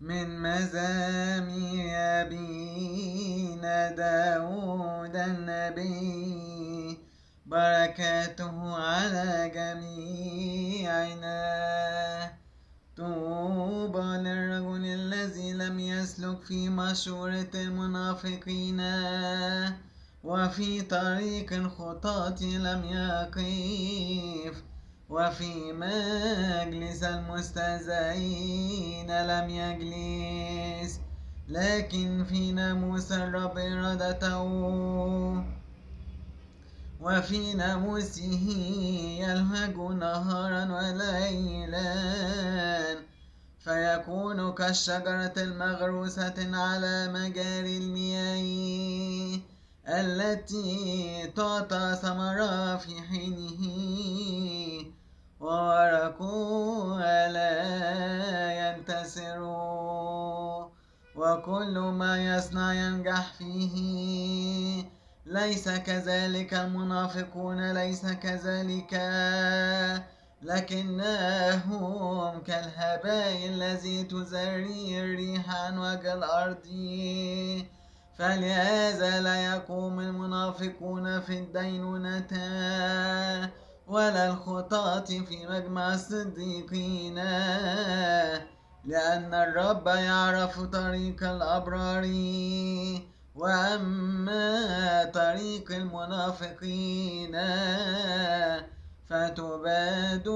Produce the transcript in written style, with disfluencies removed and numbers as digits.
من مزامير أبينا داود النبي، بركاته على جميعنا. طوبى للرجل الذي لم يسلك في مشورة المنافقين، وفي طريق الخطاة لم يقف، وفي مجلس المستهزئين لم يجلس، لكن في ناموس الرب إرادته، وفي ناموسه يلهج نهارا وليلا، فيكون كالشجرة المغروسة على مجاري المياه، التي تعطى ثمرها في حينه، وورقها لا ينتسر، وكل ما يصنع ينجح فيه. ليس كذلك المنافقون، ليس كذلك، لكنهم كالهباء الذي تزري الريح عن وجه الأرض. فلهذا لا يقوم المنافقون في الدينونة، ولا الخطاة في مجمع الصديقين، لأن الرب يعرف طريق الأبرار، وأما طريق المنافقين فتباد.